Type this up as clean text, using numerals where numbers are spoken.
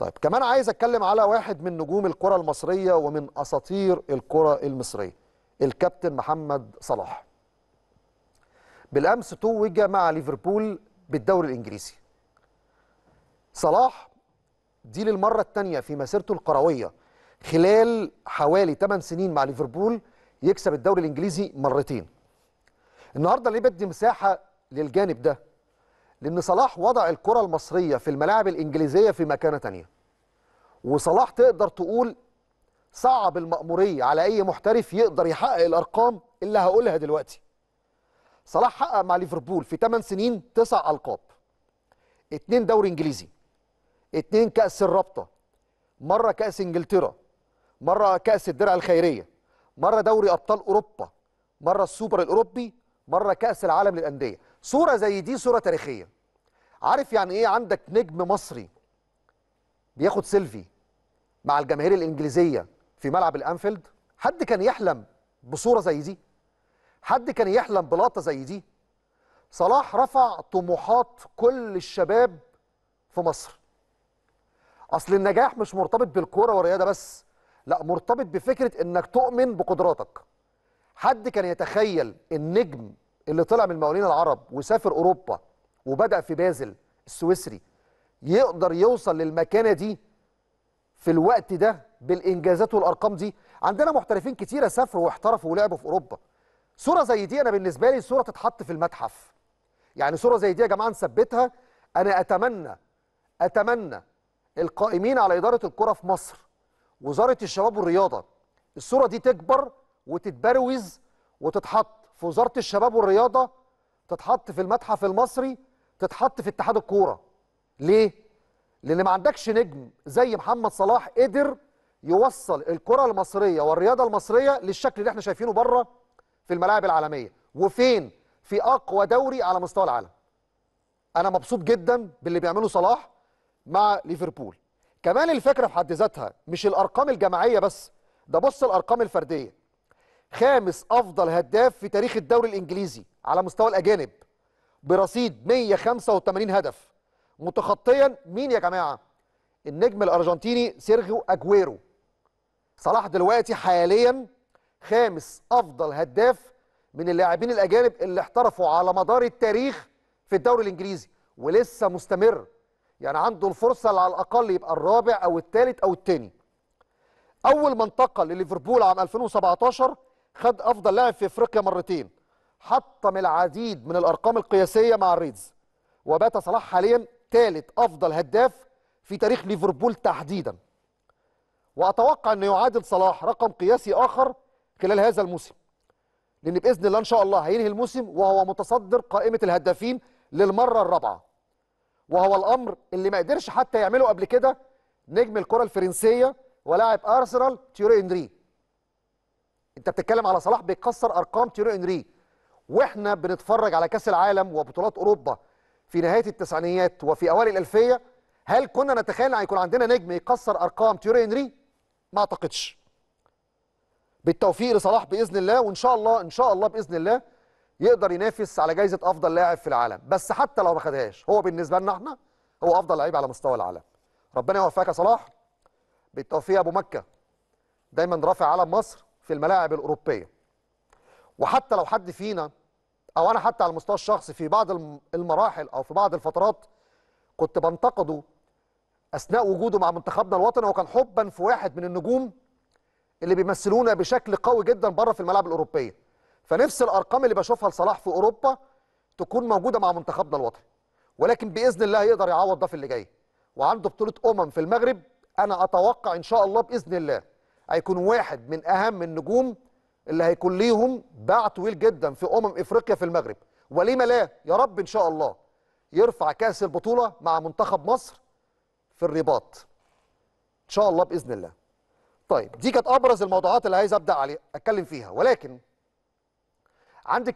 طيب كمان عايز اتكلم على واحد من نجوم الكرة المصرية ومن اساطير الكرة المصرية، الكابتن محمد صلاح. بالامس توج مع ليفربول بالدوري الانجليزي. صلاح دي للمرة الثانية في مسيرته الكروية خلال حوالي 8 سنين مع ليفربول يكسب الدوري الانجليزي مرتين. النهارده ليه بدي مساحة للجانب ده؟ لان صلاح وضع الكرة المصرية في الملاعب الانجليزية في مكانة تانية. وصلاح تقدر تقول صعب المأمورية على أي محترف يقدر يحقق الأرقام اللي هقولها دلوقتي. صلاح حقق مع ليفربول في 8 سنين 9 ألقاب، 2 دوري إنجليزي، 2 كأس الرابطة، مرة كأس إنجلترا، مرة كأس الدرع الخيرية، مرة دوري أبطال أوروبا، مرة السوبر الأوروبي، مرة كأس العالم للأندية. صورة زي دي صورة تاريخية. عارف يعني إيه عندك نجم مصري بياخد سيلفي مع الجماهير الإنجليزية في ملعب الأنفيلد؟ حد كان يحلم بصورة زي دي؟ حد كان يحلم بلقطة زي دي؟ صلاح رفع طموحات كل الشباب في مصر. أصل النجاح مش مرتبط بالكورة والرياضة بس، لا، مرتبط بفكرة إنك تؤمن بقدراتك. حد كان يتخيل النجم اللي طلع من المقاولين العرب وسافر أوروبا وبدأ في بازل السويسري يقدر يوصل للمكانة دي في الوقت ده بالانجازات والارقام دي؟ عندنا محترفين كتيره سافروا واحترفوا ولعبوا في اوروبا. صوره زي دي انا بالنسبه لي صوره تتحط في المتحف. يعني صوره زي دي يا جماعه نثبتها. انا اتمنى القائمين على اداره الكره في مصر، وزاره الشباب والرياضه، الصوره دي تكبر وتتبروز وتتحط في وزاره الشباب والرياضه، تتحط في المتحف المصري، تتحط في اتحاد الكوره. ليه؟ لان ما عندكش نجم زي محمد صلاح قدر يوصل الكره المصريه والرياضه المصريه للشكل اللي احنا شايفينه بره في الملاعب العالميه. وفين؟ في اقوى دوري على مستوى العالم. انا مبسوط جدا باللي بيعمله صلاح مع ليفربول. كمان الفكره في حد ذاتها مش الارقام الجماعيه بس، ده بص الارقام الفرديه. خامس افضل هداف في تاريخ الدوري الانجليزي على مستوى الاجانب برصيد 185 هدف، متخطيا مين يا جماعه؟ النجم الارجنتيني سيرخيو اجويرو. صلاح دلوقتي حاليا خامس افضل هداف من اللاعبين الاجانب اللي احترفوا على مدار التاريخ في الدوري الانجليزي، ولسه مستمر. يعني عنده الفرصه اللي على الاقل يبقى الرابع او الثالث او الثاني. اول ما انتقل لليفربول عام 2017 خد افضل لاعب في افريقيا مرتين، حطم العديد من الارقام القياسيه مع الريدز، وبات صلاح حاليا ثالث افضل هداف في تاريخ ليفربول تحديدا. واتوقع انه يعادل صلاح رقم قياسي اخر خلال هذا الموسم، لان باذن الله ان شاء الله هينهي الموسم وهو متصدر قائمه الهدافين للمره الرابعه، وهو الامر اللي ما قدرش حتى يعمله قبل كده نجم الكره الفرنسيه ولاعب ارسنال تيوري انري. انت بتتكلم على صلاح بيكسر ارقام تيوري انري، واحنا بنتفرج على كاس العالم وبطولات اوروبا في نهايه التسعينيات وفي اوائل الالفيه. هل كنا نتخيل ان هيكون عندنا نجم يكسر ارقام تيوري انري؟ ما اعتقدش. بالتوفيق لصلاح باذن الله، وان شاء الله ان شاء الله باذن الله يقدر ينافس على جائزه افضل لاعب في العالم. بس حتى لو ما خدهاش هو بالنسبه لنا احنا هو افضل لعيب على مستوى العالم. ربنا يوفقك يا صلاح. بالتوفيق يا ابو مكه، دايما رافع علم مصر في الملاعب الاوروبيه. وحتى لو حد فينا او انا حتى على المستوى الشخصي في بعض المراحل او في بعض الفترات كنت بنتقده اثناء وجوده مع منتخبنا الوطني، وكان حبا في واحد من النجوم اللي بيمثلونا بشكل قوي جدا بره في الملاعب الاوروبيه. فنفس الارقام اللي بشوفها لصلاح في اوروبا تكون موجوده مع منتخبنا الوطني، ولكن باذن الله يقدر يعوض ده في اللي جاي. وعنده بطوله في المغرب، انا اتوقع ان شاء الله باذن الله هيكون واحد من اهم النجوم اللي هيكون ليهم باع طويل جدا في افريقيا في المغرب. ولما لا، يا رب ان شاء الله يرفع كاس البطوله مع منتخب مصر في الرباط ان شاء الله باذن الله. طيب دي كانت ابرز الموضوعات اللي عايز ابدا اتكلم فيها، ولكن عندي